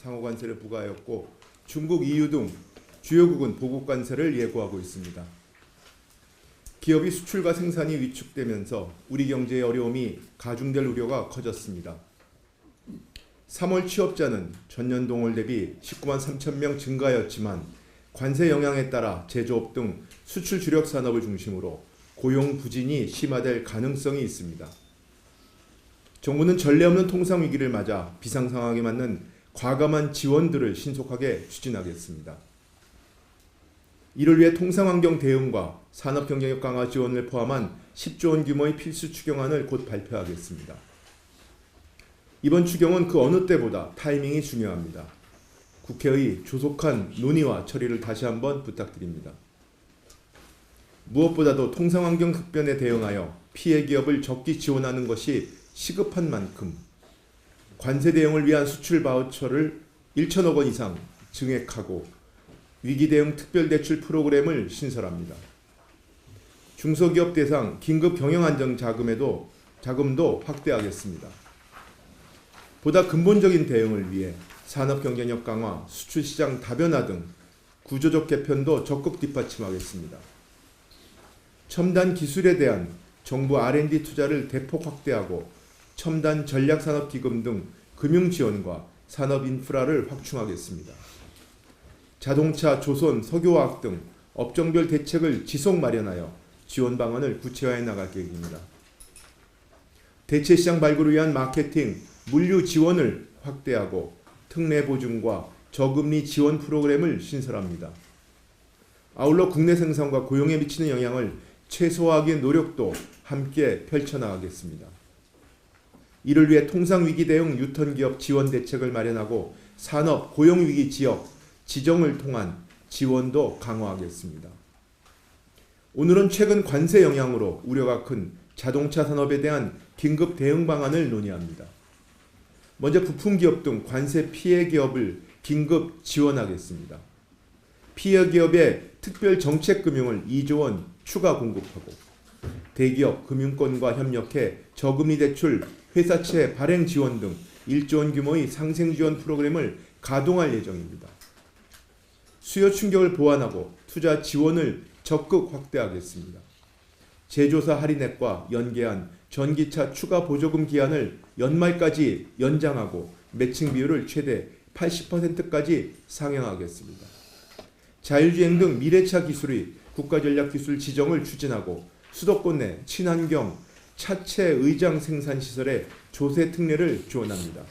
상호관세를 부과하였고 중국, EU 등 주요국은 보국관세를 예고하고 있습니다. 기업이 수출과 생산이 위축되면서 우리 경제의 어려움이 가중될 우려가 커졌습니다. 3월 취업자는 전년 동월 대비 19만 3천 명 증가하였지만 관세 영향에 따라 제조업 등 수출 주력 산업을 중심으로 고용 부진이 심화될 가능성이 있습니다. 정부는 전례 없는 통상 위기를 맞아 비상 상황에 맞는 과감한 지원들을 신속하게 추진하겠습니다. 이를 위해 통상환경 대응과 산업경쟁력 강화 지원을 포함한 10조 원 규모의 필수 추경안을 곧 발표하겠습니다. 이번 추경은 그 어느 때보다 타이밍이 중요합니다. 국회의 조속한 논의와 처리를 다시 한번 부탁드립니다. 무엇보다도 통상환경 급변에 대응하여 피해 기업을 적기 지원하는 것이 시급한 만큼 관세 대응을 위한 수출 바우처를 1천억 원 이상 증액하고 위기 대응 특별대출 프로그램을 신설합니다. 중소기업 대상 긴급 경영안정 자금도 확대하겠습니다. 보다 근본적인 대응을 위해 산업 경쟁력 강화, 수출시장 다변화 등 구조적 개편도 적극 뒷받침하겠습니다. 첨단 기술에 대한 정부 R&D 투자를 대폭 확대하고 첨단 전략산업기금 등 금융지원과 산업 인프라를 확충하겠습니다. 자동차, 조선, 석유화학 등 업종별 대책을 지속 마련하여 지원 방안을 구체화해 나갈 계획입니다. 대체시장 발굴을 위한 마케팅, 물류 지원을 확대하고 특례 보증과 저금리 지원 프로그램을 신설합니다. 아울러 국내 생산과 고용에 미치는 영향을 최소화하기 위한 노력도 함께 펼쳐나가겠습니다. 이를 위해 통상위기 대응 유턴기업 지원 대책을 마련하고 산업, 고용위기 지역, 지정을 통한 지원도 강화하겠습니다. 오늘은 최근 관세 영향으로 우려가 큰 자동차 산업에 대한 긴급 대응 방안을 논의합니다. 먼저 부품기업 등 관세 피해 기업을 긴급 지원하겠습니다. 피해 기업에 특별 정책 금융을 2조 원 추가 공급하고 대기업 금융권과 협력해 저금리 대출, 회사채 발행 지원 등 1조 원 규모의 상생 지원 프로그램을 가동할 예정입니다. 수요 충격을 보완하고 투자 지원을 적극 확대하겠습니다. 제조사 할인액과 연계한 전기차 추가 보조금 기한을 연말까지 연장하고 매칭 비율을 최대 80%까지 상향하겠습니다. 자율주행 등 미래차 기술의 국가전략기술 지정을 추진하고 수도권 내 친환경 차체 의장 생산 시설의 조세 특례를 지원합니다.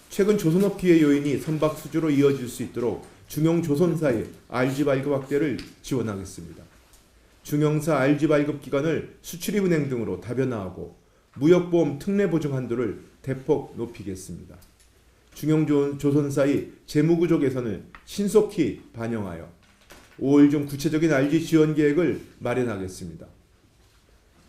최근 조선업 기회 요인이 선박수주로 이어질 수 있도록 중형조선사의 RG 발급 확대를 지원하겠습니다. 중형사 RG 발급 기간을 수출입은행 등으로 다변화하고 무역보험 특례 보증 한도를 대폭 높이겠습니다. 중형조선사의 재무구조 개선을 신속히 반영하여 5월 중 구체적인 RG 지원 계획을 마련하겠습니다.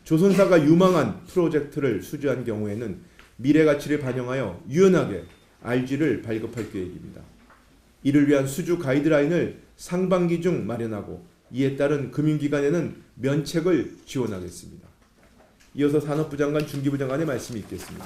조선사가 유망한 프로젝트를 수주한 경우에는 미래 가치를 반영하여 유연하게 RG를 발급할 계획입니다. 이를 위한 수주 가이드라인을 상반기 중 마련하고 이에 따른 금융기관에는 면책을 지원하겠습니다. 이어서 산업부 장관, 중기부 장관의 말씀이 있겠습니다.